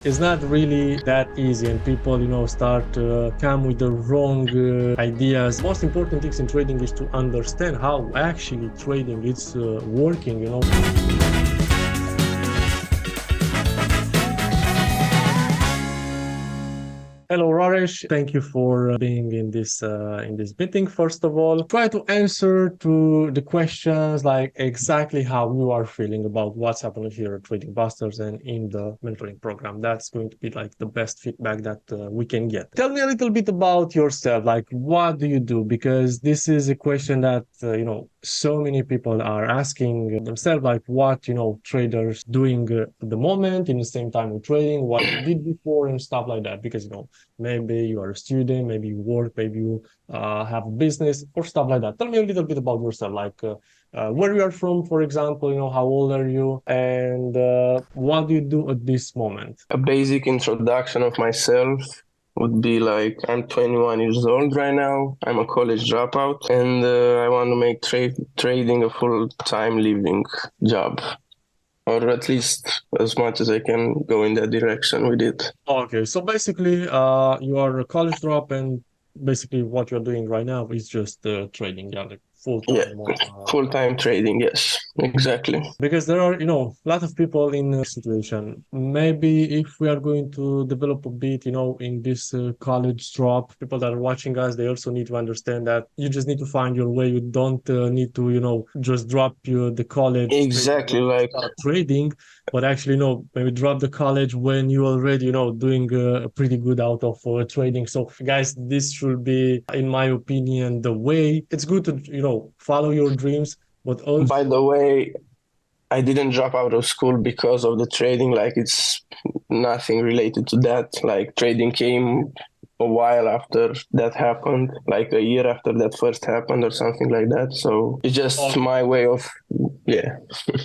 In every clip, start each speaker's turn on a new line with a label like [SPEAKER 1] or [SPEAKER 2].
[SPEAKER 1] It's not really that easy, and people, start come with the wrong ideas. Most important things in trading is to understand how actually trading is working. Hello, Rareș. Thank you for being in this meeting. First of all, try to answer to the questions like exactly how you are feeling about what's happening here at Trading Busters and in the mentoring program. That's going to be like the best feedback that we can get. Tell me a little bit about yourself. Like, what do you do? Because this is a question that so many people are asking themselves. Like, what traders doing at the moment in the same time with trading, what you did before, and stuff like that. Because maybe you are a student, maybe you work, maybe you have a business or stuff like that. Tell me a little bit about yourself, like where you are from, for example, how old are you, and what do you do at this moment?
[SPEAKER 2] A basic introduction of myself would be like, I'm 21 years old right now. I'm a college dropout, and I want to make trading a full-time living job, or at least as much as I can go in that direction with it.
[SPEAKER 1] Okay, so basically, you are a college drop, and basically what you're doing right now is just trading, yeah, like full
[SPEAKER 2] Yeah,
[SPEAKER 1] time. Or,
[SPEAKER 2] full-time trading, yes, exactly.
[SPEAKER 1] because there are, a lot of people in a situation. Maybe if we are going to develop a bit, in this college drop, people that are watching us, they also need to understand that you just need to find your way. You don't need to, just drop the college straight away
[SPEAKER 2] Exactly,
[SPEAKER 1] and
[SPEAKER 2] like
[SPEAKER 1] start trading, but actually, maybe drop the college when you already, doing pretty good out of trading. So, guys, this should be, in my opinion, the way. It's good to, follow your dreams, but also.
[SPEAKER 2] by the way, I didn't drop out of school because of the trading. Like, it's nothing related to that. Like, trading came a while after that happened, like a year after that first happened or something like that. So it's just my way of, yeah.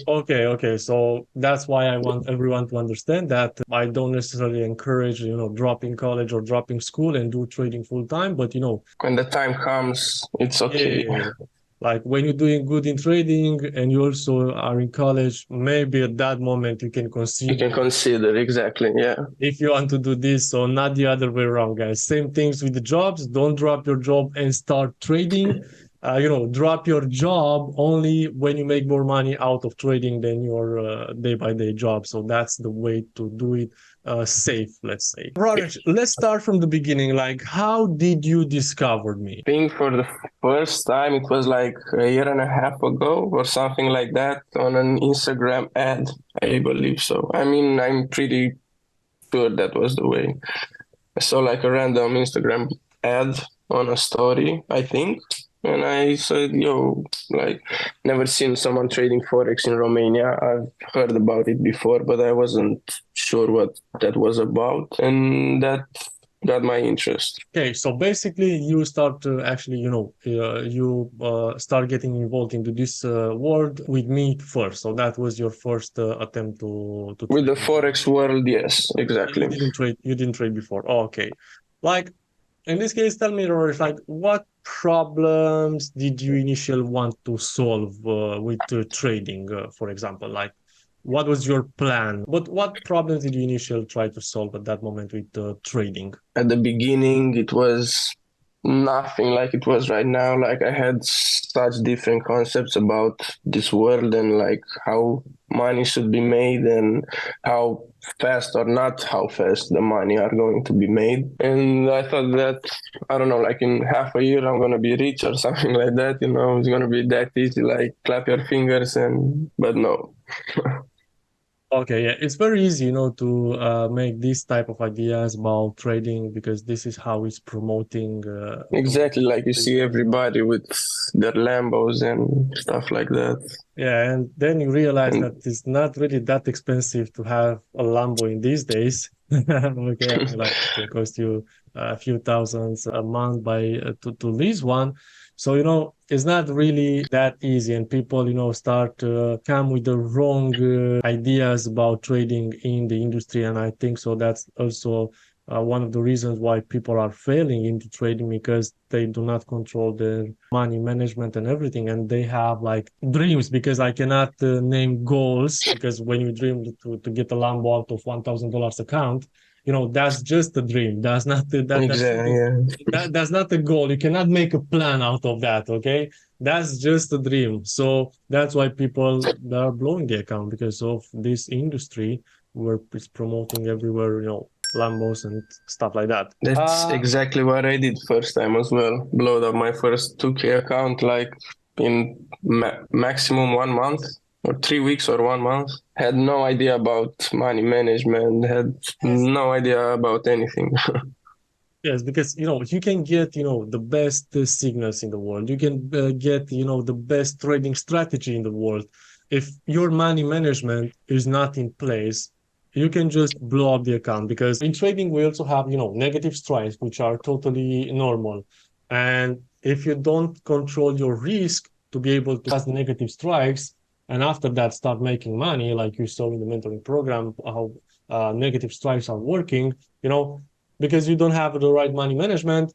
[SPEAKER 1] Okay. So that's why I want everyone to understand that I don't necessarily encourage, dropping college or dropping school and do trading full time, but
[SPEAKER 2] When the time comes, it's okay.
[SPEAKER 1] yeah, like when you're doing good in trading and you also are in college, maybe at that moment you can
[SPEAKER 2] You
[SPEAKER 1] consider
[SPEAKER 2] can consider, exactly, yeah.
[SPEAKER 1] if you want to do this, so not the other way around, guys. Same things with the jobs. Don't drop your job and start trading. Drop your job only when you make more money out of trading than your day by day job. So that's the way to do it safe, let's say. Raresh, let's start from the beginning. Like, how did you discover me?
[SPEAKER 2] I think for the first time, it was like a year and a half ago or something like that on an Instagram ad, I believe so. I mean, I'm pretty sure that was the way. I saw like a random Instagram ad on a story, I think. And I said, yo, like, never seen someone trading Forex in Romania. I've heard about it before, but I wasn't sure what that was about. And that got my interest.
[SPEAKER 1] Okay, so basically you start to actually, you start getting involved into this world with me first. So that was your first attempt to
[SPEAKER 2] With
[SPEAKER 1] trade.
[SPEAKER 2] the Forex world, yes, exactly.
[SPEAKER 1] You didn't trade before. Oh, okay. Like in this case, tell me, Rory, like what problems did you initially want to solve with trading, for example? Like what was your plan? But what problems did you initially try to solve at that moment with trading?
[SPEAKER 2] At the beginning, it was nothing like it was right now. Like, I had such different concepts about this world and like how money should be made and how fast or not how fast the money are going to be made. And I thought that, I don't know, like in half a year I'm gonna be rich or something like that, it's gonna be that easy, like clap your fingers, but no.
[SPEAKER 1] Okay, yeah, it's very easy, to make this type of ideas about trading because this is how it's promoting.
[SPEAKER 2] Exactly, like you see everybody with their Lambos and stuff like that.
[SPEAKER 1] Yeah, and then you realize
[SPEAKER 2] And
[SPEAKER 1] that it's not really that expensive to have a Lambo in these days. Okay, like it can cost you a few thousands a month to lease one. So, it's not really that easy, and people, start come with the wrong ideas about trading in the industry, and I think so that's also one of the reasons why people are failing into trading, because they do not control their money management and everything, and they have like dreams, because I cannot name goals, because when you dream to get a Lambo out of $1,000 account, that's just a dream. That's not
[SPEAKER 2] Exactly. Yeah.
[SPEAKER 1] that's not a goal. You cannot make a plan out of that. Okay, that's just a dream. So that's why people are blowing the account, because of this industry where it's promoting everywhere, Lambos and stuff like that.
[SPEAKER 2] That's exactly what I did first time as well. Blowed up my first 2K account like in maximum 1 month or 3 weeks or 1 month. Had no idea about money management, had no idea about anything.
[SPEAKER 1] Yes, because you can get the best signals in the world. You can get the best trading strategy in the world. If your money management is not in place, you can just blow up the account, because in trading we also have negative strikes, which are totally normal. And if you don't control your risk to be able to pass negative strikes, and after that start making money, like you saw in the mentoring program, how negative strikes are working, because you don't have the right money management,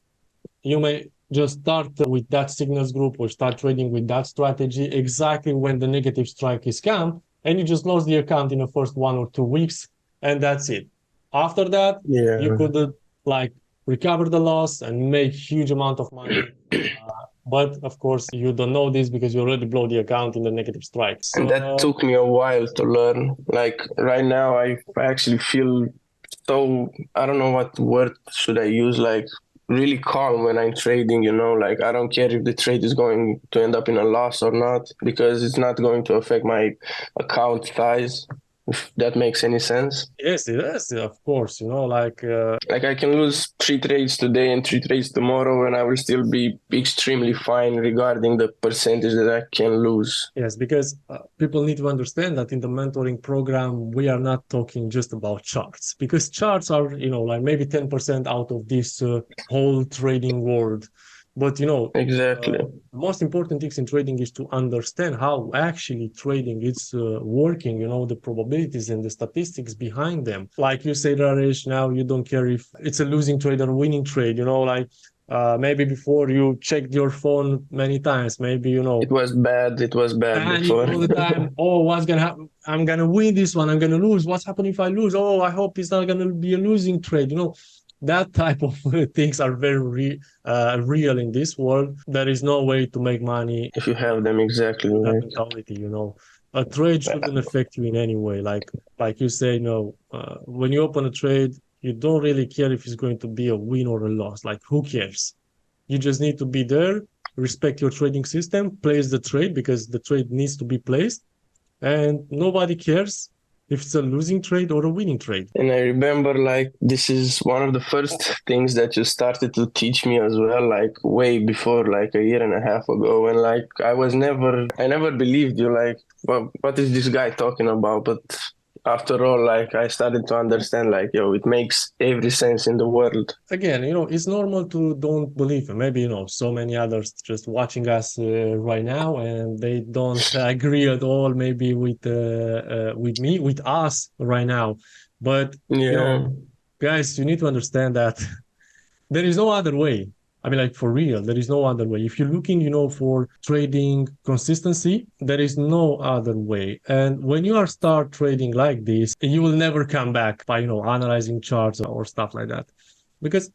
[SPEAKER 1] you may just start with that signals group or start trading with that strategy exactly when the negative strike is come, and you just lose the account in the first 1 or 2 weeks, and that's it. After that, you could like recover the loss and make huge amount of money. But of course, you don't know this because you already blow the account in the negative strike. So,
[SPEAKER 2] and that took me a while to learn. Like right now, I actually feel so, I don't know what word should I use, like really calm when I'm trading, like I don't care if the trade is going to end up in a loss or not, because it's not going to affect my account size, if that makes any sense.
[SPEAKER 1] Yes, of course, like
[SPEAKER 2] I can lose 3 trades today and 3 trades tomorrow, and I will still be extremely fine regarding the percentage that I can lose.
[SPEAKER 1] Yes, because people need to understand that in the mentoring program, we are not talking just about charts, because charts are, like maybe 10% out of this whole trading world. But,
[SPEAKER 2] Exactly.
[SPEAKER 1] the most important things in trading is to understand how actually trading is working, the probabilities and the statistics behind them. Like you said, Raresh, now you don't care if it's a losing trade or a winning trade, like maybe before you checked your phone many times, maybe
[SPEAKER 2] It was bad
[SPEAKER 1] panic
[SPEAKER 2] before.
[SPEAKER 1] all the time. Oh, what's gonna happen? I'm gonna win this one. I'm gonna lose. What's happening if I lose? Oh, I hope it's not gonna be a losing trade. That type of things are very real in this world. There is no way to make money
[SPEAKER 2] If you have them, exactly
[SPEAKER 1] that
[SPEAKER 2] right.
[SPEAKER 1] mentality. A trade shouldn't affect you in any way. Like you say, when you open a trade, you don't really care if it's going to be a win or a loss. Like, who cares? You just need to be there, respect your trading system, place the trade because the trade needs to be placed, and nobody cares if it's a losing trade or a winning trade.
[SPEAKER 2] And I remember like this is one of the first things that you started to teach me as well, like way before, like a year and a half ago. And like I never believed you, like what is this guy talking about? But after all, like I started to understand, like, yo, it makes every sense in the world.
[SPEAKER 1] Again, it's normal to don't believe. Maybe, so many others just watching us right now, and they don't agree at all, maybe with me, with us right now. But,
[SPEAKER 2] Yeah.
[SPEAKER 1] guys, you need to understand that there is no other way. I mean, like, for real, there is no other way. If you're looking, for trading consistency, there is no other way. And when you are start trading like this, you will never come back by, analyzing charts or stuff like that. Because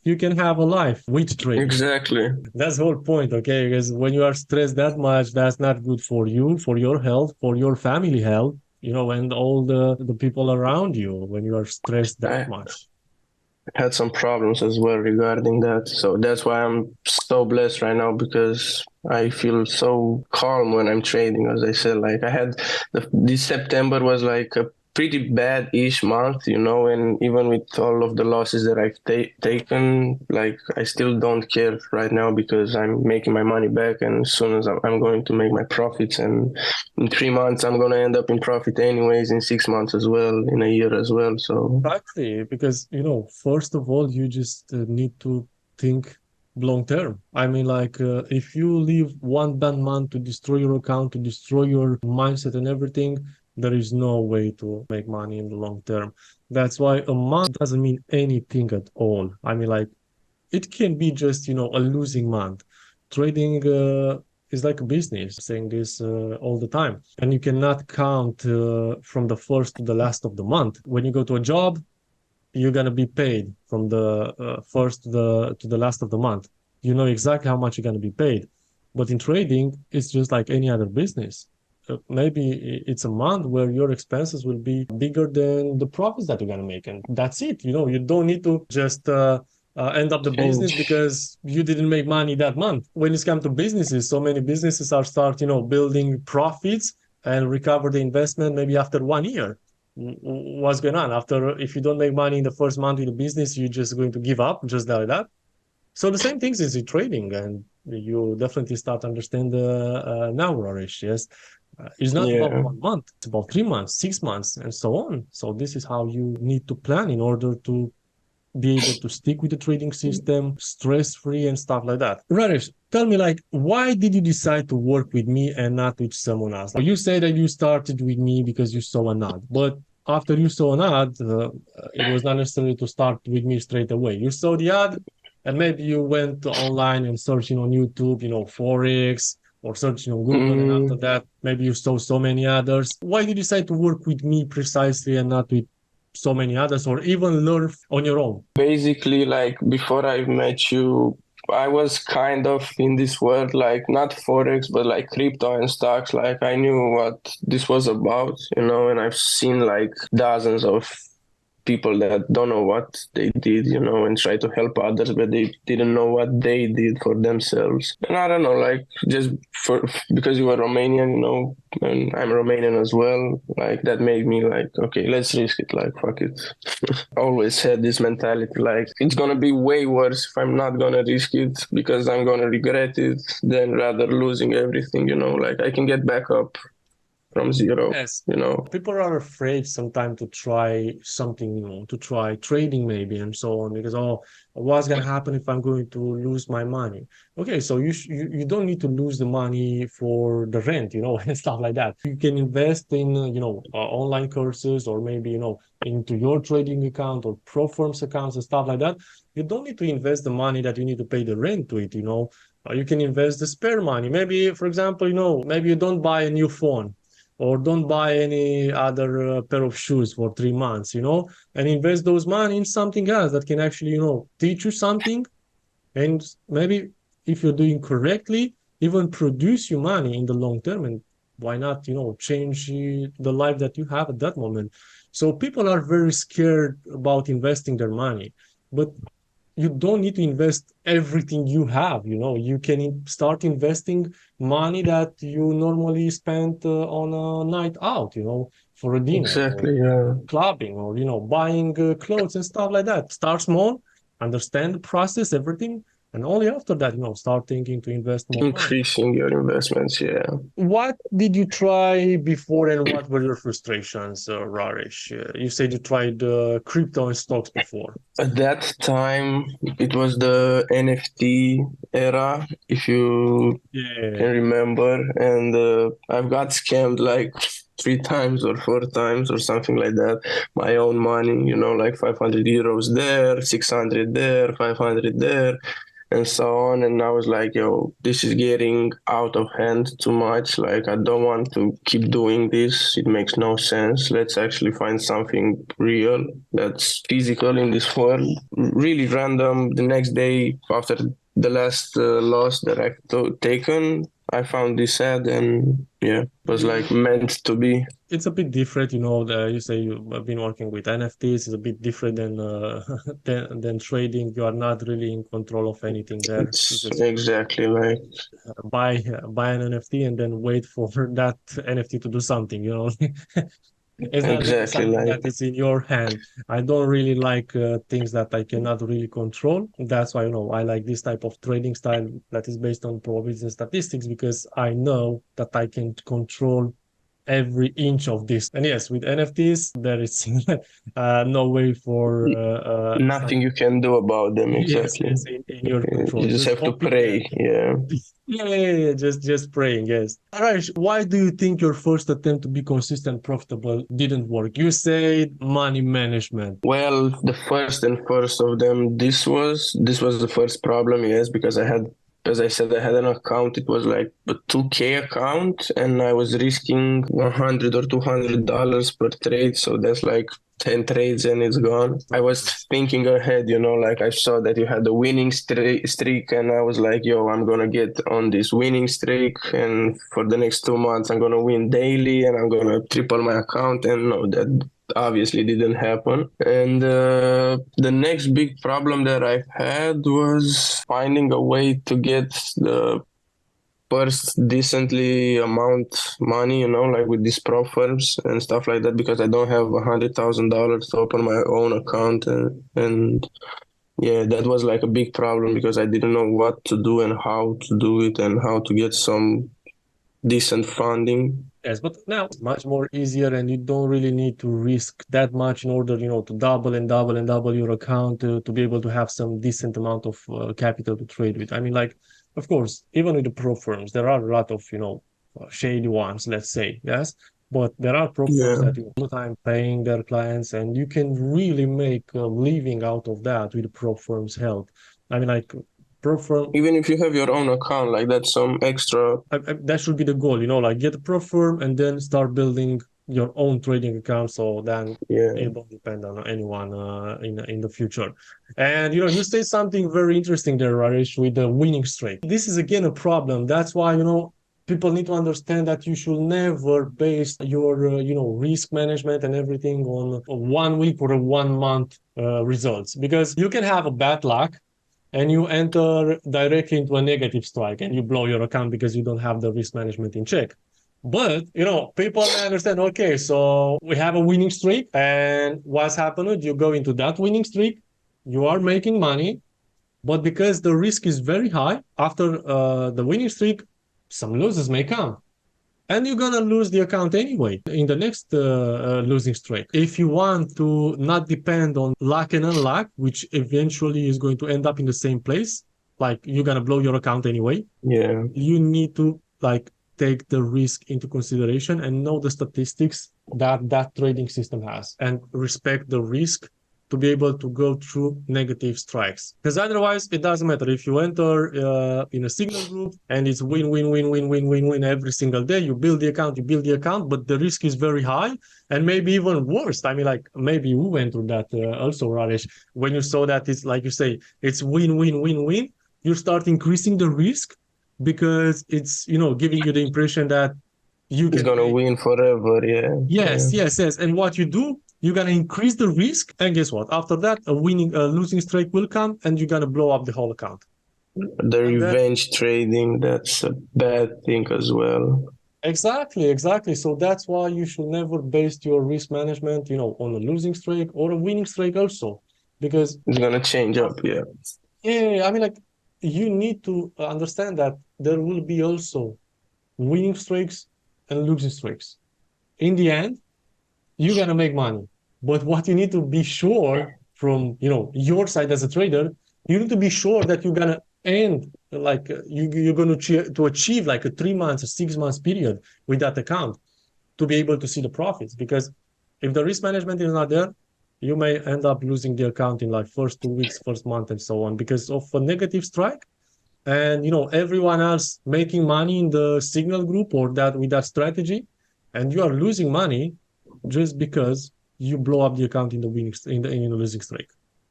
[SPEAKER 1] you can have a life with trading.
[SPEAKER 2] Exactly.
[SPEAKER 1] That's the whole point, okay? Because when you are stressed that much, that's not good for you, for your health, for your family health, and all the people around you when you are stressed that
[SPEAKER 2] I
[SPEAKER 1] much.
[SPEAKER 2] had some problems as well regarding that. So that's why I'm so blessed right now, because I feel so calm when I'm trading. As I said, like I had this September was like a pretty bad-ish month, and even with all of the losses that I've taken, like I still don't care right now because I'm making my money back, and as soon as I'm going to make my profits, and in 3 months I'm going to end up in profit anyways, in 6 months as well, in a year as well. So
[SPEAKER 1] Exactly, because first of all, you just need to think long term. I mean, like if you leave one bad month to destroy your account, to destroy your mindset and everything, there is no way to make money in the long term. That's why a month doesn't mean anything at all. I mean, like, it can be just, a losing month. Trading is like a business, saying this all the time. And you cannot count from the first to the last of the month. When you go to a job, you're going to be paid from the first to the last of the month. You know exactly how much you're going to be paid. But in trading, it's just like any other business. Maybe it's a month where your expenses will be bigger than the profits that you're going to make. And that's it. You don't need to just end up the business because you didn't make money that month. When it's come to businesses, so many businesses are start, building profits and recover the investment maybe after 1 year. What's going on after? If you don't make money in the first month in the business, you're just going to give up just like that. So the same things is in trading, and you definitely start understand now, Raresh. Yes, it's not about 1 month; it's about 3 months, 6 months, and so on. So this is how you need to plan in order to be able to stick with the trading system, stress-free and stuff like that. Raresh, tell me, like, why did you decide to work with me and not with someone else? You say that you started with me because you saw an ad, but after you saw an ad, it was not necessary to start with me straight away. You saw the ad, and maybe you went online and searching on YouTube, Forex, or searching on Google, and after that, maybe you saw so many others. Why did you decide to work with me precisely and not with so many others, or even learn on your own?
[SPEAKER 2] Basically, like before I met you, I was kind of in this world, like not Forex, but like crypto and stocks. Like I knew what this was about, and I've seen like dozens of people that don't know what they did, and try to help others, but they didn't know what they did for themselves. And I don't know, like just because you were Romanian, and I'm Romanian as well, like that made me like, okay, let's risk it, like fuck it. Always had this mentality, like it's gonna be way worse if I'm not gonna risk it because I'm gonna regret it than rather losing everything, like I can get back up from zero.
[SPEAKER 1] Yes. People are afraid sometimes to try something new, to try trading maybe and so on, because what's gonna happen if I'm going to lose my money? Okay, so you don't need to lose the money for the rent, and stuff like that. You can invest in online courses, or maybe into your trading account or pro firms accounts and stuff like that. You don't need to invest the money that you need to pay the rent to it. You can invest the spare money. Maybe, for example, maybe you don't buy a new phone, or don't buy any other pair of shoes for 3 months, and invest those money in something else that can actually, teach you something. And maybe if you're doing correctly, even produce you money in the long term. And why not, change the life that you have at that moment. So people are very scared about investing their money, but you don't need to invest everything you have. You can start investing money that you normally spend on a night out, for a dinner,
[SPEAKER 2] Exactly,
[SPEAKER 1] or clubbing, or buying clothes and stuff like that. Start small, understand the process, everything, and only after that, start thinking to invest more money.
[SPEAKER 2] Increasing your investments, yeah.
[SPEAKER 1] What did you try before, and what were your frustrations, Raresh? You said you tried crypto and stocks before.
[SPEAKER 2] At that time, it was the NFT era, if you can remember, and I've got scammed like 3 times or 4 times or something like that. My own money, like 500 euros there, 600 there, 500 there, and so on. And I was like, yo, this is getting out of hand too much. Like, I don't want to keep doing this. It makes no sense. Let's actually find something real that's physical in this world. Really random. The next day, after the last loss that I've taken, I found this ad, and it was like meant to be.
[SPEAKER 1] It's a bit different, you say you've been working with NFTs. It's a bit different than than trading. You are not really in control of anything there.
[SPEAKER 2] It's exactly like
[SPEAKER 1] buy an NFT and then wait for that NFT to do something, It's not really something that is in your hand. I don't really like things that I cannot really control. That's why, I like this type of trading style that is based on probabilities and statistics, because I know that I can control every inch of this. And yes, with NFTs, there is no way for
[SPEAKER 2] nothing you can do about them. Exactly.
[SPEAKER 1] Yes, in your control.
[SPEAKER 2] You just have to pray.
[SPEAKER 1] Yeah, just praying, yes. Raresh, why do you think your first attempt to be consistent, profitable didn't work? You said money management.
[SPEAKER 2] Well, the first of them, this was the first problem, yes, because I had, as I said, I had an account. It was like a 2K account, and I was risking 100 or $200 per trade. So that's like 10 trades and it's gone. I was thinking ahead, like I saw that you had a winning streak, and I was like, yo, I'm gonna get on this winning streak, and for the next 2 months, I'm gonna win daily, and I'm gonna triple my account. And no, that obviously didn't happen. And the next big problem that I've had was finding a way to get the first decently amount money, like with these pro firms and stuff like that, because I don't have $100,000 to open my own account. And yeah, that was like a big problem because I didn't know what to do and how to do it and how to get some decent funding.
[SPEAKER 1] Yes, but now it's much more easier and you don't really need to risk that much in order, to double and double and double your account to be able to have some decent amount of capital to trade with. I mean, like, of course, even with the pro firms, there are a lot of, shady ones, let's say, yes, but there are pro firms
[SPEAKER 2] Yeah.
[SPEAKER 1] that you all the time paying their clients and you can really make a living out of that with the pro firms' help. I mean, like, pro firm
[SPEAKER 2] Even if you have your own account, like that's some extra.
[SPEAKER 1] that should be the goal, like get a pro firm and then start building your own trading account. So then
[SPEAKER 2] Yeah.
[SPEAKER 1] you don't depend on anyone in the future. And you say something very interesting there, Raresh, with the winning streak. This is again a problem. That's why people need to understand that you should never base your risk management and everything on a 1 week or a 1 month results, because you can have a bad luck and you enter directly into a negative strike and you blow your account because you don't have the risk management in check. But, people understand, okay, so we have a winning streak, and what's happened? You go into that winning streak, you are making money, but because the risk is very high, after the winning streak, some losses may come and you're gonna lose the account anyway in the next losing streak. If you want to not depend on luck and unluck, which eventually is going to end up in the same place, like you're gonna blow your account anyway,
[SPEAKER 2] Yeah.
[SPEAKER 1] you need to like take the risk into consideration and know the statistics that that trading system has and respect the risk to be able to go through negative strikes. Because otherwise, it doesn't matter if you enter in a signal group and it's win, win, win, win, win, win, win every single day. You build the account, but the risk is very high and maybe even worse. I mean, like maybe you went through that also, Raresh. When you saw that it's like you say, it's win, win, win, win, you start increasing the risk because it's giving you the impression that you
[SPEAKER 2] He's
[SPEAKER 1] can
[SPEAKER 2] gonna
[SPEAKER 1] make.
[SPEAKER 2] win forever. Yeah. Yeah.
[SPEAKER 1] Yes. And what you do, you're gonna increase the risk, and guess what? After that, a losing streak will come, and you're gonna blow up the whole account.
[SPEAKER 2] The
[SPEAKER 1] And that
[SPEAKER 2] revenge trading, that's a bad thing as well.
[SPEAKER 1] exactly. So that's why you should never base your risk management, on a losing streak or a winning streak also, because
[SPEAKER 2] It's gonna change up. Yeah.
[SPEAKER 1] I mean, like you need to understand that there will be also winning streaks and losing streaks. In the end, you're gonna make money. But what you need to be sure from your side as a trader, you need to be sure that you're gonna end like you're going to achieve like a 3 months or 6 months period with that account to be able to see the profits. Because if the risk management is not there, you may end up losing the account in like first 2 weeks, first month, and so on because of a negative strike. And everyone else making money in the signal group or that with that strategy, and you are losing money just because you blow up the account in the winning in the losing streak.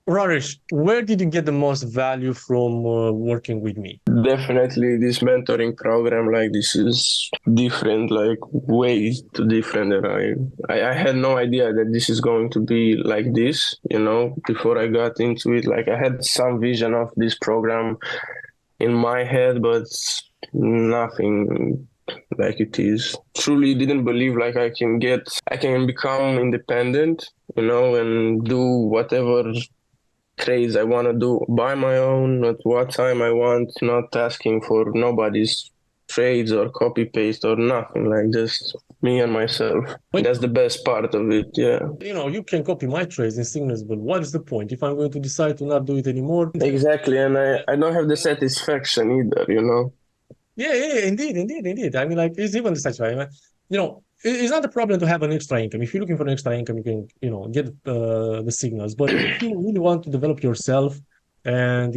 [SPEAKER 1] Raresh, where did you get the most value from working with me?
[SPEAKER 2] Definitely, this mentoring program, like this is different, like way too different. And I had no idea that this is going to be like this. Before I got into it, like I had some vision of this program in my head, but nothing like it is. Truly didn't believe like I can become independent, and do whatever trades I want to do by my own at what time I want, not asking for nobody's trades or copy paste or nothing, like just me and myself.
[SPEAKER 1] But
[SPEAKER 2] That's the best part of it, yeah.
[SPEAKER 1] you can copy my trades in signals, but what is the point if I'm going to decide to not do it anymore?
[SPEAKER 2] Exactly, and I don't have the satisfaction either.
[SPEAKER 1] Yeah, indeed. I mean, like, it's even such way. It's not a problem to have an extra income. If you're looking for an extra income, you can, get the signals. But if you really want to develop yourself and,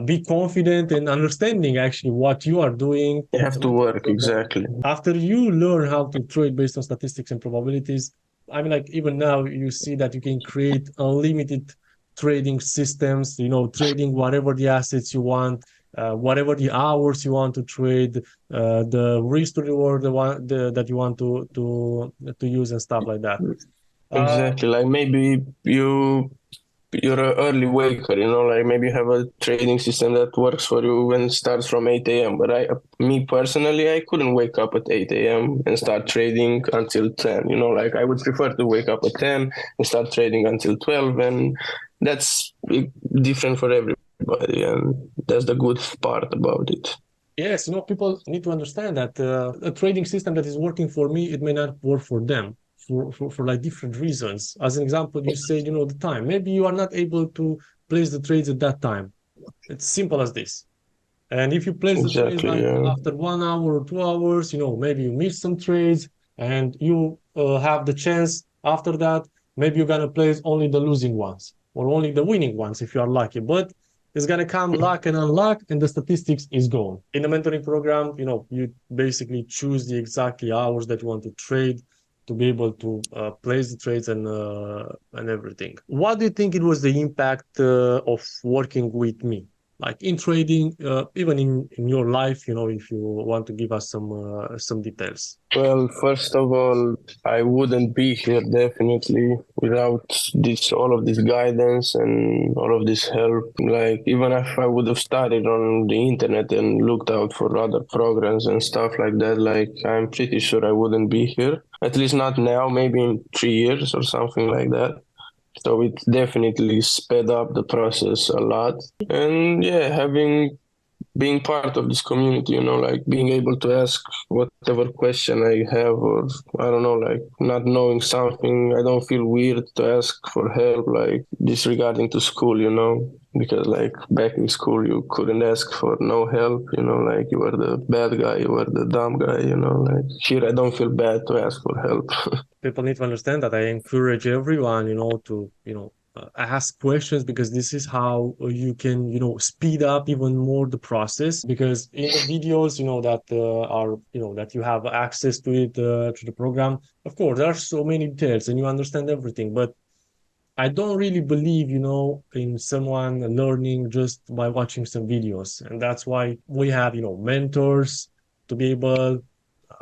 [SPEAKER 1] be confident and understanding actually what you are doing,
[SPEAKER 2] You have
[SPEAKER 1] the
[SPEAKER 2] to
[SPEAKER 1] mentoring
[SPEAKER 2] work,
[SPEAKER 1] program,
[SPEAKER 2] exactly.
[SPEAKER 1] after you learn how to trade based on statistics and probabilities, I mean, like, even now you see that you can create unlimited trading systems, trading whatever the assets you want, whatever the hours you want to trade, the risk to reward that you want to use and stuff like that. Uh,
[SPEAKER 2] Exactly. Like maybe you're an early waker, like maybe you have a trading system that works for you when it starts from 8 a.m. But me personally, I couldn't wake up at 8 a.m. and start trading until 10. Like I would prefer to wake up at 10 and start trading until 12, and that's different for everybody, and that's the good part about it.
[SPEAKER 1] yes, people need to understand that a trading system that is working for me, it may not work for them for like different reasons. As an example, you say, the time. Maybe you are not able to place the trades at that time. It's simple as this. And if you place the trades
[SPEAKER 2] Exactly.
[SPEAKER 1] like
[SPEAKER 2] Yeah.
[SPEAKER 1] after 1 hour or 2 hours, maybe you miss some trades and you have the chance after that, maybe you're going to place only the losing ones or only the winning ones if you are lucky. But it's going to come luck and unluck and the statistics is gone. In the mentoring program, you basically choose the exactly hours that you want to trade to be able to place the trades and everything. What do you think it was the impact of working with me? Like in trading, even in your life, if you want to give us some details.
[SPEAKER 2] Well, first of all, I wouldn't be here definitely without all of this guidance and all of this help. Like, even if I would have started on the internet and looked out for other programs and stuff like that, like, I'm pretty sure I wouldn't be here. At least not now, maybe in 3 years or something like that. So it definitely sped up the process a lot. And yeah, being part of this community, like being able to ask whatever question I have, or I don't know, like not knowing something, I don't feel weird to ask for help, like disregarding to school, because like back in school, you couldn't ask for no help, like you were the bad guy, you were the dumb guy, like here I don't feel bad to ask for help.
[SPEAKER 1] People need to understand that I encourage everyone, to, ask questions because this is how you can, speed up even more the process. Because in the videos, that are, that you have access to it to the program, of course, there are so many details and you understand everything, but I don't really believe, in someone learning just by watching some videos. And that's why we have, mentors to be able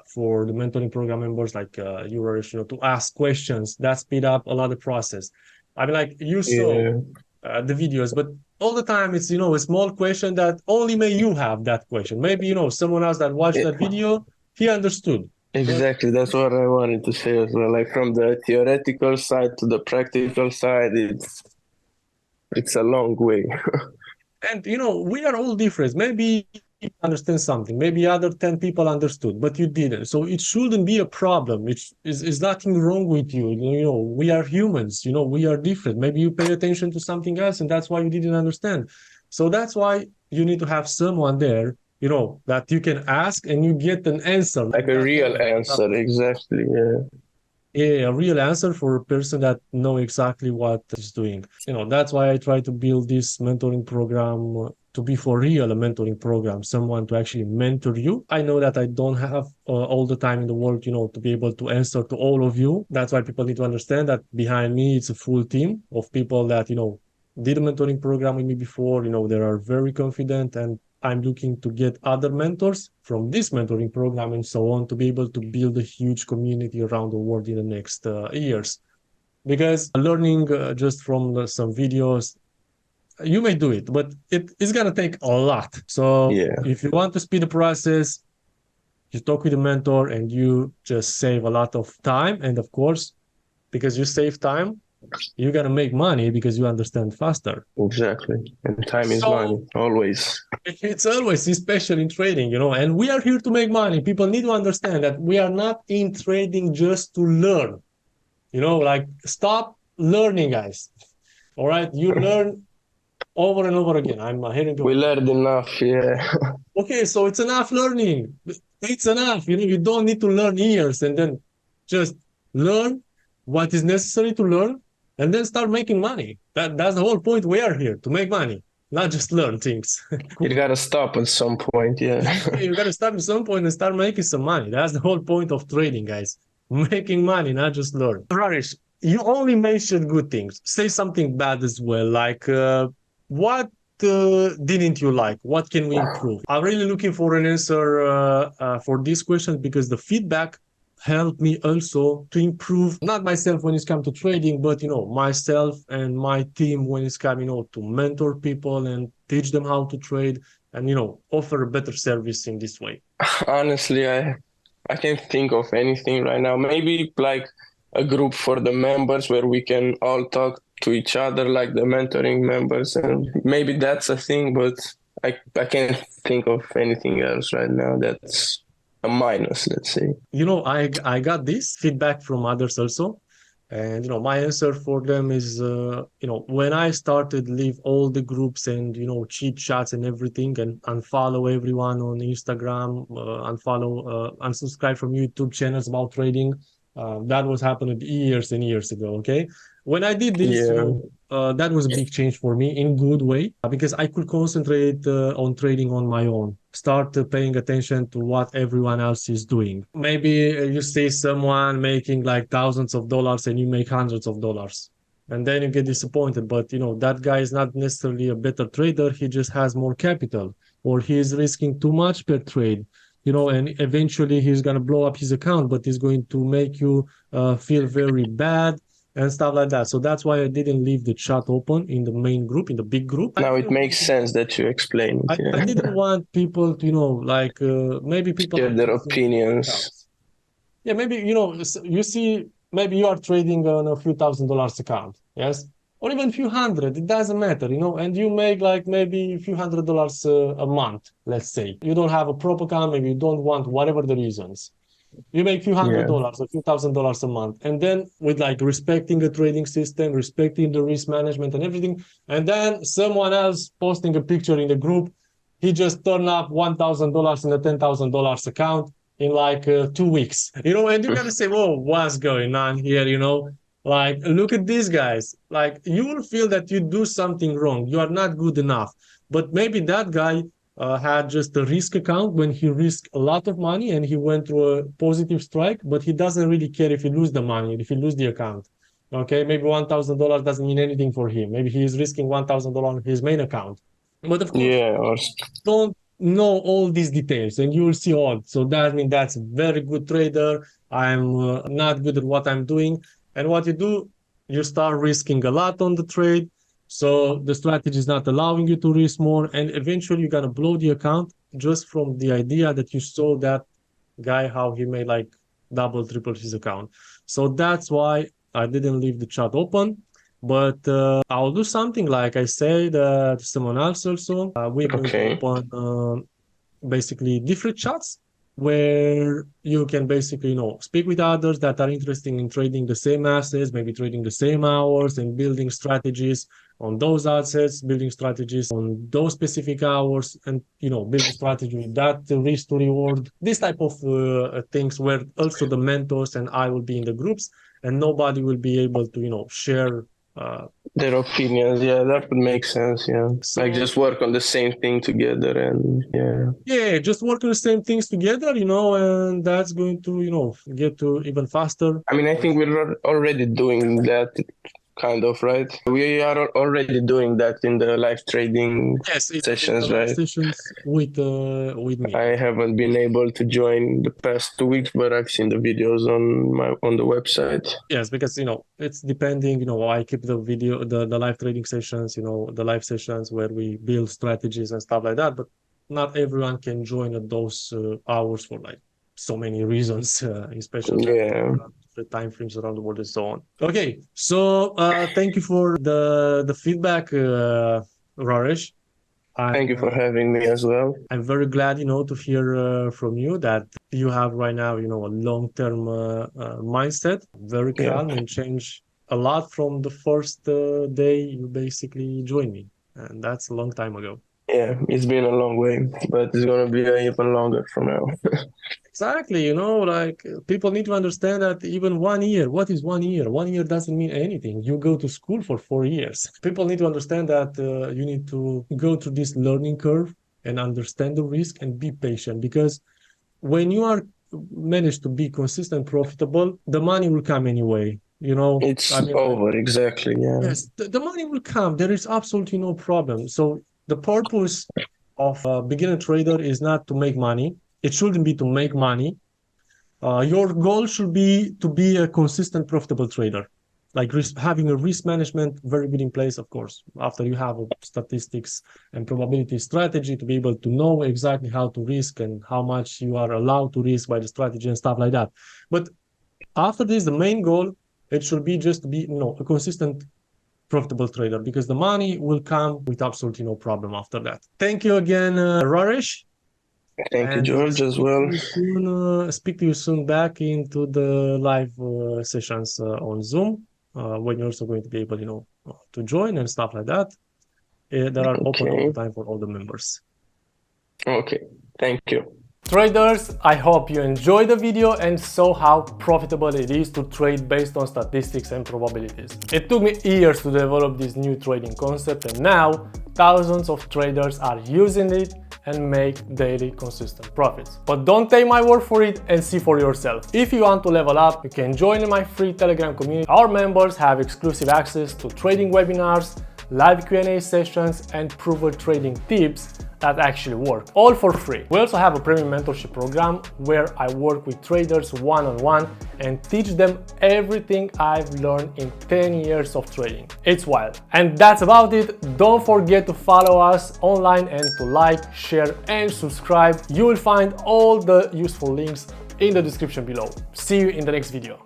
[SPEAKER 1] for the mentoring program members like you, Rareș, to ask questions that speed up a lot of process. I mean, like you saw
[SPEAKER 2] Yeah.
[SPEAKER 1] the videos, but all the time it's, a small question that only may you have that question. Maybe, someone else that watched that video, he understood. But
[SPEAKER 2] Exactly, that's what I wanted to say as well. Like from the theoretical side to the practical side, it's a long way.
[SPEAKER 1] And we are all different. Maybe you understand something, maybe other 10 people understood, but you didn't. So it shouldn't be a problem. It's nothing wrong with you. We are humans, we are different. Maybe you pay attention to something else and that's why you didn't understand. So that's why you need to have someone there, that you can ask and you get an answer
[SPEAKER 2] Like
[SPEAKER 1] like
[SPEAKER 2] a
[SPEAKER 1] that
[SPEAKER 2] real
[SPEAKER 1] moment.
[SPEAKER 2] answer, exactly. Yeah.
[SPEAKER 1] Yeah, a real answer for a person that know exactly what is doing. That's why I try to build this mentoring program to be for real a mentoring program, someone to actually mentor you. I know that I don't have all the time in the world, to be able to answer to all of you. That's why people need to understand that behind me, it's a full team of people that, did a mentoring program with me before, they are very confident and I'm looking to get other mentors from this mentoring program and so on to be able to build a huge community around the world in the next years. Because learning just from some videos, you may do it, but it is going to take a lot. So
[SPEAKER 2] Yeah,
[SPEAKER 1] if you want to speed the process, you talk with a mentor and you just save a lot of time. And of course, because you save time, you're going to make money because you understand faster.
[SPEAKER 2] exactly. And time is money,
[SPEAKER 1] So
[SPEAKER 2] always.
[SPEAKER 1] it's always, especially in trading, and we are here to make money. People need to understand that we are not in trading just to learn, like stop learning, guys. All right. You learn over and over again. I'm hearing
[SPEAKER 2] We learned enough, yeah.
[SPEAKER 1] okay, so it's enough learning. It's enough. You don't need to learn years and then just learn what is necessary to learn and then start making money. That's the whole point. We are here to make money, not just learn things.
[SPEAKER 2] You gotta stop at some point, yeah.
[SPEAKER 1] You gotta start at some point and start making some money. That's the whole point of trading, guys. Making money, not just learn. Raresh, you only mentioned good things. Say something bad as well, like what didn't you like? What can we improve? I'm really looking for an answer for this question because the feedback helped me also to improve not myself when it's come to trading, but myself and my team when it's come to mentor people and teach them how to trade and offer a better service in this way.
[SPEAKER 2] Honestly, I can't think of anything right now. Maybe like a group for the members where we can all talk to each other, like the mentoring members, and maybe that's a thing, but I can't think of anything else right now that's a minus, let's say.
[SPEAKER 1] I got this feedback from others also. And my answer for them is when I started leave all the groups and cheat chats and everything and unfollow everyone on Instagram, unsubscribe from YouTube channels about trading. That was happening years and years ago. Okay, when I did this,
[SPEAKER 2] Yeah.
[SPEAKER 1] that was a big change for me in good way because I could concentrate on trading on my own. Start paying attention to what everyone else is doing. Maybe you see someone making like thousands of dollars and you make hundreds of dollars. And then you get disappointed. But that guy is not necessarily a better trader. He just has more capital or he is risking too much per trade. And eventually he's going to blow up his account, but he's going to make you feel very bad and stuff like that. So that's why I didn't leave the chat open in the main group, in the big group.
[SPEAKER 2] Now it makes sense that you explain it.
[SPEAKER 1] I didn't want people to, maybe people
[SPEAKER 2] Share their opinions.
[SPEAKER 1] Yeah, maybe, you see, maybe you are trading on a few $1,000s account, yes? Or even a few hundred, it doesn't matter, and you make like maybe a few $100s a month, let's say. You don't have a prop account, maybe you don't want whatever the reasons. You make a few $100s, a few $1,000s a month. And then with like respecting the trading system, respecting the risk management and everything. And then someone else posting a picture in the group, he just turned up $1,000 in a $10,000 account in like 2 weeks, and you're gonna say, whoa, what's going on here? Like, look at these guys. Like, you will feel that you do something wrong. You are not good enough. But maybe that guy had just a risk account when he risked a lot of money and he went through a positive strike, but he doesn't really care if he lose the money, if he lose the account. Okay, maybe $1,000 doesn't mean anything for him. Maybe he is risking $1,000 on his main account. But of course, don't know all these details and you will see odd. So that means that's a very good trader. I'm not good at what I'm doing. And what you do, you start risking a lot on the trade. So the strategy is not allowing you to risk more. And eventually you're going to blow the account just from the idea that you saw that guy, how he made like double, triple his account. So that's why I didn't leave the chat open. But I'll do something like I said to someone else also. We're going to open basically different chats where you can basically, speak with others that are interested in trading the same assets, maybe trading the same hours and building strategies on those assets, building strategies on those specific hours and, building strategy with that risk to reward, this type of things where also the mentors and I will be in the groups and nobody will be able to, share
[SPEAKER 2] their opinions. Yeah, that would make sense. Yeah, so, like just work on the same thing together and
[SPEAKER 1] just work on the same things together, and that's going to get to even faster.
[SPEAKER 2] I mean, I think we're already doing that kind of, right? We are already doing that in the live trading sessions, right?
[SPEAKER 1] Sessions with me.
[SPEAKER 2] I haven't been able to join the past 2 weeks, but I've seen the videos on the website.
[SPEAKER 1] Yes, because it's depending. I keep the video, the live trading sessions, the live sessions where we build strategies and stuff like that. But not everyone can join at those hours for like so many reasons, especially the time frames around the world and so on. Okay, so thank you for the feedback, Raresh.
[SPEAKER 2] Thank you for having me as well.
[SPEAKER 1] I'm very glad, to hear from you that you have right now, a long-term mindset, very calm and change a lot from the first day you basically joined me. And that's a long time ago.
[SPEAKER 2] Yeah, it's been a long way, but it's gonna be even longer from now.
[SPEAKER 1] Exactly, you know, like people need to understand that even 1 year, what is 1 year? 1 year doesn't mean anything. You go to school for 4 years. People need to understand that you need to go through this learning curve and understand the risk and be patient, because when you are managed to be consistent, profitable, the money will come anyway. You know, I
[SPEAKER 2] It's
[SPEAKER 1] mean, like,
[SPEAKER 2] over, exactly. Yeah.
[SPEAKER 1] yes, the money will come. There is absolutely no problem. So the purpose of a beginner trader is not to make money. It shouldn't be to make money. Your goal should be to be a consistent, profitable trader, like having a risk management very good in place, of course, after you have a statistics and probability strategy to be able to know exactly how to risk and how much you are allowed to risk by the strategy and stuff like that. But after this, the main goal, it should be just to be, a consistent, profitable trader, because the money will come with absolutely no problem after that. Thank you again, Raresh.
[SPEAKER 2] Thank you,
[SPEAKER 1] And
[SPEAKER 2] George, as well.
[SPEAKER 1] speak to you soon back into the live sessions on Zoom, when you're also going to be able, to join and stuff like that. That are open all the
[SPEAKER 2] Okay.
[SPEAKER 1] time for all the members.
[SPEAKER 2] Okay. Thank you.
[SPEAKER 1] Traders, I hope you enjoyed the video and saw how profitable it is to trade based on statistics and probabilities. It took me years to develop this new trading concept, and now thousands of traders are using it and make daily consistent profits. But don't take my word for it and see for yourself. If you want to level up, you can join my free Telegram community. Our members have exclusive access to trading webinars, live Q&A sessions, and proven trading tips that actually work, all for free. We also have a Premium Mentorship Program where I work with traders one-on-one and teach them everything I've learned in 10 years of trading. It's wild. And that's about it. Don't forget to follow us online and to like, share, and subscribe. You will find all the useful links in the description below. See you in the next video.